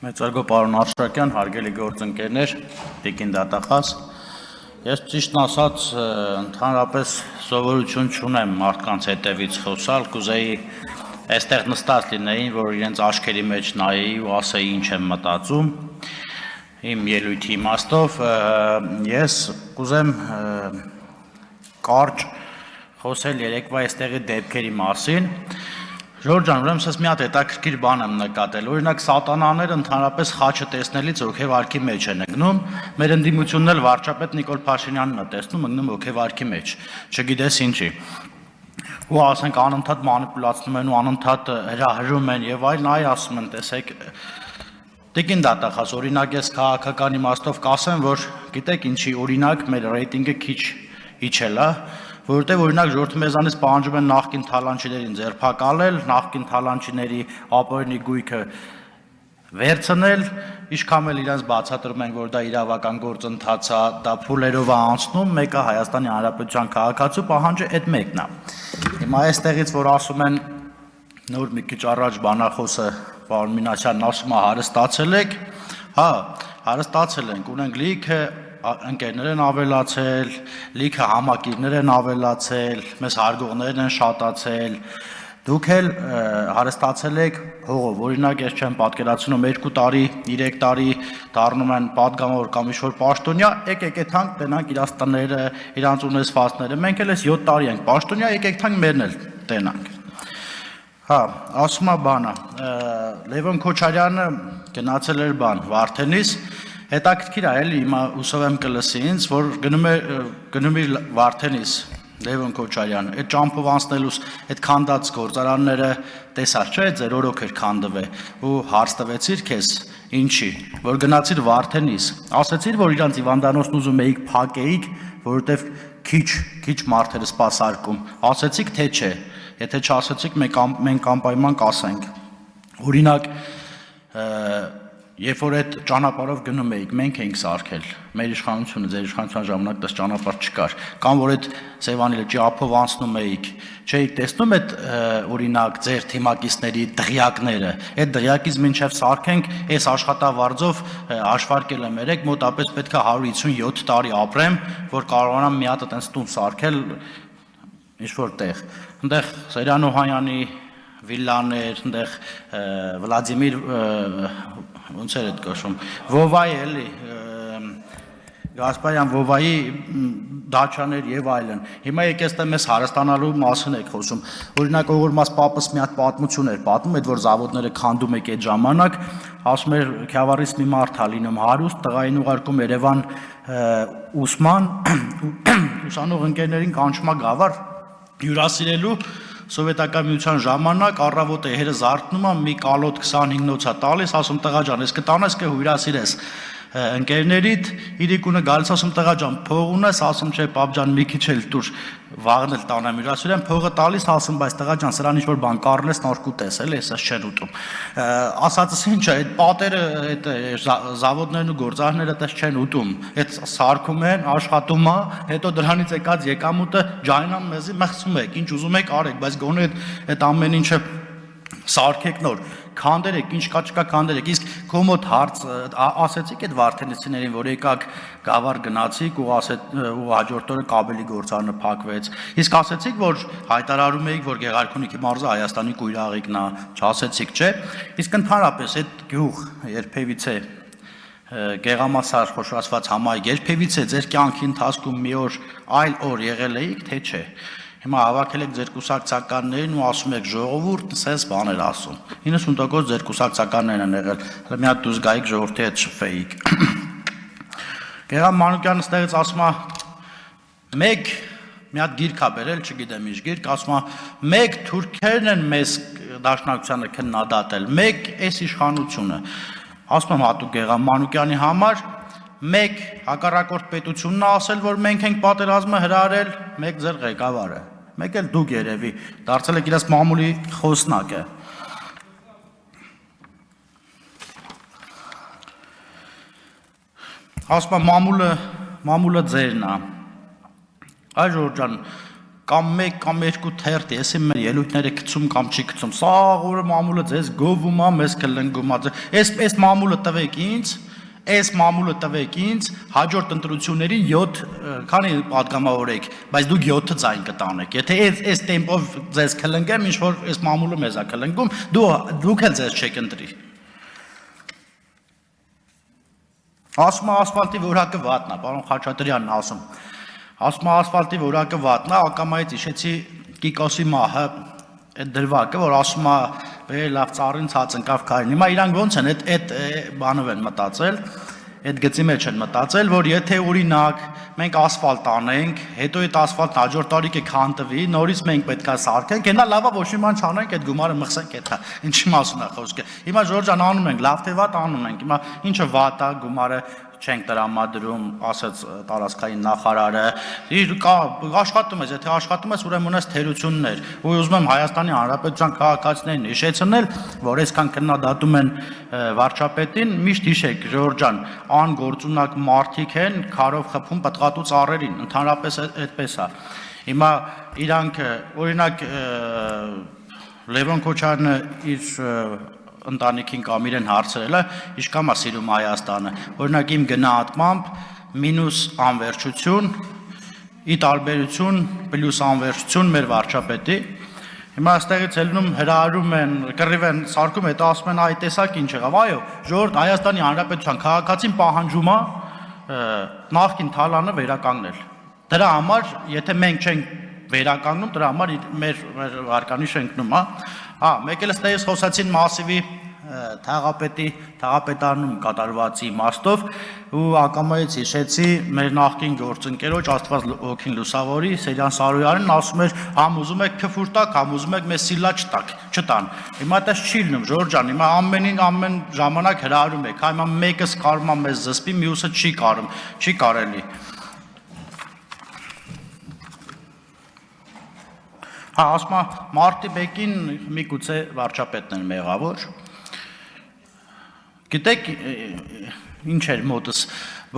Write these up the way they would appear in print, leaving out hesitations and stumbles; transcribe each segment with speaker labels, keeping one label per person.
Speaker 1: Մեծարգո պարոն Արշակյան, հարգելի գործընկերներ, Տիկին դատախազ, ես ճիշտն ասած ընդհանրապես սովորություն չունեմ մարդկանց հետևից խոսալ, կուզեի այստեղ նստած լինեին, որ իրենց աչքերի մեջ նայի ու ասեի ինչ եմ մտածում, իմ ելույթի իմաստով, ես կուզեմ կարճ խոսել երեկվա այստեղի դեպքերի մասին. Ժորժ ջան, ուրեմն ես մի հատ հետաքրքիր բան եմ նկատել, օրինակ սատանաները ընդհանրապես խաչը տեսնելից հոգեվարքի մեջ են ընկնում, մեր ընդդիմությունն էլ վարչապետ Նիկոլ Փաշինյանն է տեսնում, ընկնում հոգեվարքի մեջ, չգիտես ինչի, ու ասենք անընդհատ մանիպուլացնում են ու անընդհատ հրահրում են եւ այլն, այ ասում են, տեսեք, Տիկին դատախազ, օրինակ ես քաղաքական իմաստով կասեմ, որ գիտեք ինչի, օրինակ մեր ռեյտինգը քիչ իջել է, որովհետև օրինակ ժողովուրդը մեզանից պահանջում են նախկին թալանչիներին ձերբակալել, նախկին թալանչիների ապօրինի գույքը վերցնել, ինչքան էլ իրենց բացատրում են, որ դա իրավական գործընթաց է, դա փուլերով է անցնում, մեկը Հայաստանի Հանրապետության քաղաքացու պահանջը այդ մեկն է։ Հիմա այստեղից որ ասում են նոր մի քիչ առաջ բանախոսը պարոն Մինասյանն ասում է հարստացել եք, հա, հարստացել ենք, ունենք լիքը ընկերներ են ավելացել, լիքը համակիրներ են ավելացել, մեզ հարգողներն են շատացել, դուք էլ հարստացել եք հողով, օրինակ ես չեմ պատկերացնում 2 տարի, 3 տարի դառնում են պատգամավոր կամ ինչ-որ պաշտոնյա, եկեք թանկ տենանք իրանց տները, իրանց ունեցվածքները, մենք էլ 7 տարի ենք պաշտոնյա, եկեք թանկ մերն էլ տենանք։ Հա, ասում է բանը, Լևոն Քոչարյանը գնացել էր բան, Վարդենիս, հետաքրքիր է էլի, հիմա հուսով եմ կլսի ինձ, որ գնում իր Վարդենիս, Լևոն Քոչարյանը, այդ ճամփով անցնելուց այդ քանդած գործարանները տեսար, չէ, ձեր օրոք էր քանդվել, ու հարց տվեցիր քեզ, ինչի, որ գնացիր Վարդենիս, ասեցիր, որ իրանց հիվանդանոցն ուզում էիք փակեիք, որովհետև քիչ մարդեր սպասարկում, ասեցիք թե չէ, եթե չասեցիք, մենք անպայման կասենք, օրինակ, երբ որ այդ ճանապարհով գնում էիք, մենք էինք սարքել, մեր իշխանությունը, ձեր իշխանության ժամանակ դες ճանապարհ չկար, կամ որ այդ Սևանի լճի ափով անցնում էիք, չէիք տեսնում այդ օրինակ ձեր թիմակիցների դղյակները, այդ դղյակից մինչև սարքենք, այս աշխատավարձով հաշվարկել եմ երեք, մոտապես պետք է 157 տարի ապրեմ, որ կարողանամ մի հատ այդպես տուն սարքել ինչ-որ տեղ, այնտեղ Սերյան Օհանյանի վիլլաներ, այնտեղ Վլադիմիր ոնց էր այդ կոչվում, Վովայի էլի, Գասպարյան Վովայի դաչաներ եւ այլն։ Հիմա եկես թե մեզ հարստանալու մասին եք խոսում։ Օրինակ Օղորմաս Պապս մի հատ պատմություն էր պատմում, այդ որ զավոդները քանդում եք այդ ժամանակ, ասում էր Քյավառից մի մարդ ա լինում հարուստ, տղային ուղարկում Երևան ուսման, ուսանող ընկերներին կանչում է գավառ հյուրասիրելու Սովետական միության ժամանակ առավոտը հերը զարթնում է, մի կալոտ 25-նոց է տալիս, ասում տղա ջան, ես կտանես կհյուրասիրես ընկերներիդ, իրիկունը գալիս ասում տղա ջան, փող ունես, ասում չէ, պապ ջան, մի քիչ էլ տուր վաղն էլ տանեմ հյուրասիրեմ, փողը տալիս, ասում բայց տղա ջան, սրան ինչ-որ բան կառնես, նոր կուտես, էլի, ես չեն ուտում։ Ասածս ինչ է, այդ պատերը, այդ զավոդներն ու գործարները այդպես չեն ուտում, այդ սարքում են, աշխատում է, հետո դրանից եկած եկամուտը ջայնան մեզի մղցում եք, ինչ ուզում եք արեք, բայց գոնե այդ ամեն ինչը սարքեք նոր, քանդերեք, ինչ կա չկա քանդերեք, իսկ քո մոտ հարց ասեցիք այդ Վարդենիսիներին, որ եկաք գավառ գնացիք ու հաջորդ օրը կաբելի գործարանը փակվեց, իսկ ասեցիք, որ հայտարարում էիք, որ Գեղարքունիքի մարզը Հայաստանի կույրաղիկն է, չասեցիք, չէ, իսկ ընդհանրապես այդ գյուղ երբևիցե Գեղամասար խոշորացված համայնք երբևիցե ձեր կյանքի ընթացքում մի օր այլ օր եղել էիք, թե չէ։ Հիմա հավաքել եք ձեր կուսակցականներին ու ասում եք ժողովուրդ, sense բաներ ասում։ 90% ձեր կուսակցականներն են եղել։ Հələ մի հատ դուս գայիք ժողովրդի հետ շփվեիք։ Գեղամ Մանուկյանը ստեղից ասում է մեկ մի հատ գիրք ա բերել, չգիտեմ ինչ գիրք, ասում է մեկ թուրքերն են մեզ դաշնակցությանը քննադատել, մեկ էս իշխանությունը։ Ասում եմ հատուկ Գեղամ Մանուկյանի համար մեկ հակառակորդ պետությունն է ասել, որ մենք ենք պատերազմը հրահրել, մեկ ձեր ղեկավարը, մեկ էլ դուք երևի դարձել եք իրաց մամուլի խոսնակը։ Ասում եմ մամուլը ձերն է։ Այ Ժորժ ջան, կամ 1 կամ 2 թերթ, ես իմ ելույթները գցում կամ չի գցում, սա օրը մամուլը ձեզ գովում է, մեզ կլնգում է, այս մամուլը տվեք ինձ, հաջորդ ընտրություններին 7, քանի պատգամավորեք, բայց դուք 7 ձայն կտանեք, եթե այս տեմպով ձեզ կլնգեմ, ինչ որ այս մամուլը մեզ է կլնգում, դուք էլ ձեզ չեք ընտրի։ Ասում է ասֆալտի որակը վատն է, պարոն Խաչատրյանն ասում, ասֆալտի որակը վատն է, ակամայից իշեցի Կիկոսի մահը այդ դրվագը, որ ասում է լավ ծառին ցած ընկավ քարին։ Հիմա իրանք ոնց են այդ բանով են մտածել, այդ գծի մեջ են մտածել, որ եթե օրինակ մենք ասֆալտ անենք, հետո այդ ասֆալտն հաջորդ տարի կքանդվի, նորից մենք պետքա սարքենք, այնա լավա ոչ մի բան չանենք, այդ գումարը մխսենք հետա։ Ինչի մասն է խոսքը։ Հիմա Ժորժ ջան անում ենք, լավ թե վատ անում ենք։ Հիմա ինչը վատ է, գումարը չենք տրամադրում, ասաց տարածքային նախարարը, աշխատում ես, եթե աշխատում ես, ուրեմն ունես թերություններ, ու ուզում եմ Հայաստանի Հանրապետության քաղաքացիներին հիշեցնել, որ այսքան քննադատում են վարչապետին, միշտ հիշեք, Ժորժ ջան, անգործունակ մարդիկ են, քարով խփում պտղատու ծառերին, ընդհանրապես այդպես է։ Հիմա իրանք օրինակ Լևոն Քոչարյանը իր ընտանիքին կամ իրեն հարցրել է, ինչքան է սիրում Հայաստանը, օրինակ իմ գնահատմամբ մինուս անվերջություն, ի տարբերություն պլյուս անվերջություն մեր վարչապետի, հիմա այստեղից ելնում հրահարում են, կռիվ են սարքում, հետո ասում են այ տեսակ ինչ եղավ, այո, ժողովուրդ Հայաստանի Հանրապետության քաղաքացին պահանջում է նախկին թալանը վերականգնել, դրա համար, եթե մենք չենք վերականգնում, դրա համար մեր հարկանիշը ընկնում է, մեկ էլ ստեղից խոսացին Մասիվի թաղապետարանում կատարվածի իմաստով ու ակամայից հիշեցի մեր նախկին գործընկերոջ Աստված հոգին լուսավորի Սերյան Սարոյանին ասում էր համ ուզում եք քֆուր տակ, համ ուզում եք մեզ սիլա չտան։ Հիմա այդպես չի լինում Ժորժ ջան, հիմա ամեն ժամանակ հրահարում եք, հիմա մեկը կարում է մեզ զսպի, մյուսը չի կարում, չի կարելի։ Ասում է մարտի բեկին միգուցե վարչապետն էր մեղավոր։ Գիտեք ինչ էր մոտս,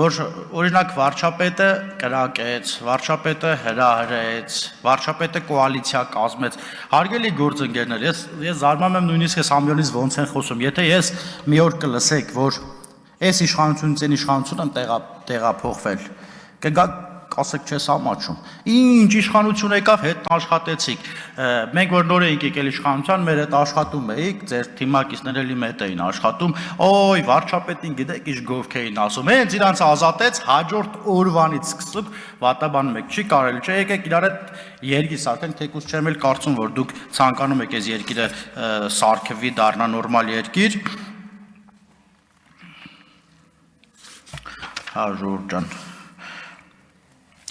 Speaker 1: որ օրինակ վարչապետը կրակեց, վարչապետը հրահրեց, վարչապետը կոալիցիա կազմեց։ Հարգելի գործընկերներ, ես զարմանում եմ նույնիսկ այս ամյոնից ոնց են խոսում։ Եթե ես մի օր կլսեք, որ այս իշխանությունից այն իշխանություն տեղափոխվել, կգա ասեք չես ամաչում, ինչ իշխանություն եկավ հետ աշխատեցիք, մենք որ նոր էինք եկել իշխանության, մեր հետ աշխատում էիք, ձեր թիմակիցները լի մետ էին աշխատում, օй վարչապետին գիտեք ինչ գովք էին ասում, հենց իրանց ազատեց, հաջորդ օրվանից սկսып վատաբանում եք, չի կարելի, չէ եկեք իրար հետ երկիր սարքենք, թեկուզ չեմ էլ կարծում, որ դուք ցանկանում եք այս երկիրը սարքվի, դառնա նորմալ երկիր, Ժորժ ջան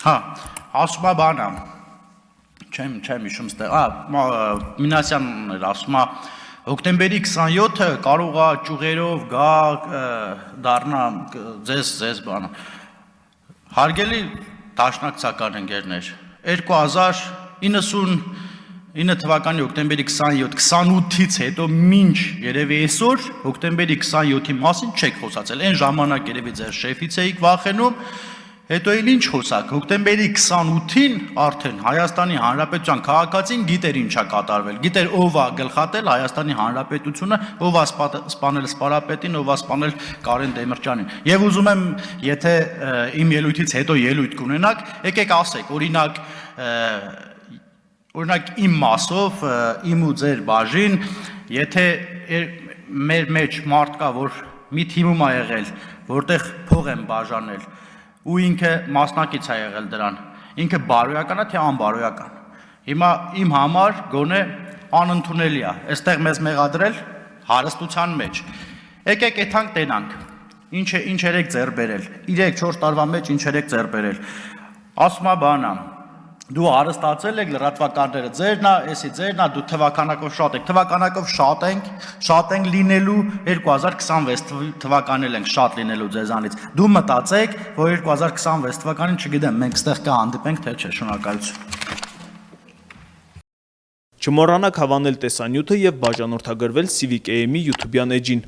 Speaker 1: ասում է բանա, չեմ իշում ստեղ, Մինասյանն էր ասում է, հոկտեմբերի 27-ը կարող է ճուղերով գա դառնա ձեզ բանը, հարգելի դաշնակցական ընկերներ, 2099 թվականի հոկտեմբերի 27-28-ից հետո մինչ երևի այսօր, հոկտեմբերի 27-ի մասին չեք խոսացել, այն ժամանակ երևի ձեր շեֆից էիք վախենում, հետո էլ ինչ խոսակ, հոկտեմբերի 28-ին արդեն Հայաստանի Հանրապետության քաղաքացին գիտեր ինչա կատարվել, գիտեր ով է գլխատել Հայաստանի Հանրապետությունը, ով է սպանել Սպարապետին, ով է սպանել Կարեն Դեմիրճյանին։ Եվ ուզում եմ, եթե իմ ելույթից հետո ելույթ կունենաք, եկեք ասեք, օրինակ իմ մասով, իմ ու ձեր բաժին, եթե մեր մեջ մարդ կա, որ մի թիմում է եղել, որտեղ փող են բաժանել, ու ինքը մասնակից է եղել դրան, ինքը բարոյական է, թե անբարոյական։ Հիմա իմ համար գոնե անընդունելի է, այստեղ մեզ մեղադրել հարստության մեջ։ Եկեք եթանք տենանք, ինչ երեք ձեռ բերել, 3-4 տարվա մեջ ինչ երեք ձեռ բերել։ Ասում է բանա, դու հարստացել եք, լրատվականները ձերն է, էսի ձերն է, դու թվականակով շատ եք, թվականակով շատ ենք լինելու, 2026 թվականել ենք շատ լինելու ձեզանից, դու մտածեք, որ 2026 թվականին չգիտեմ, մենք ստեղ կհանդիպենք, թե չէ, շնորհակալություն։
Speaker 2: Չմոռանաք հավանել տեսանյութը և բաժանորդագրվել Civic AM-ի YouTube-յան էջին։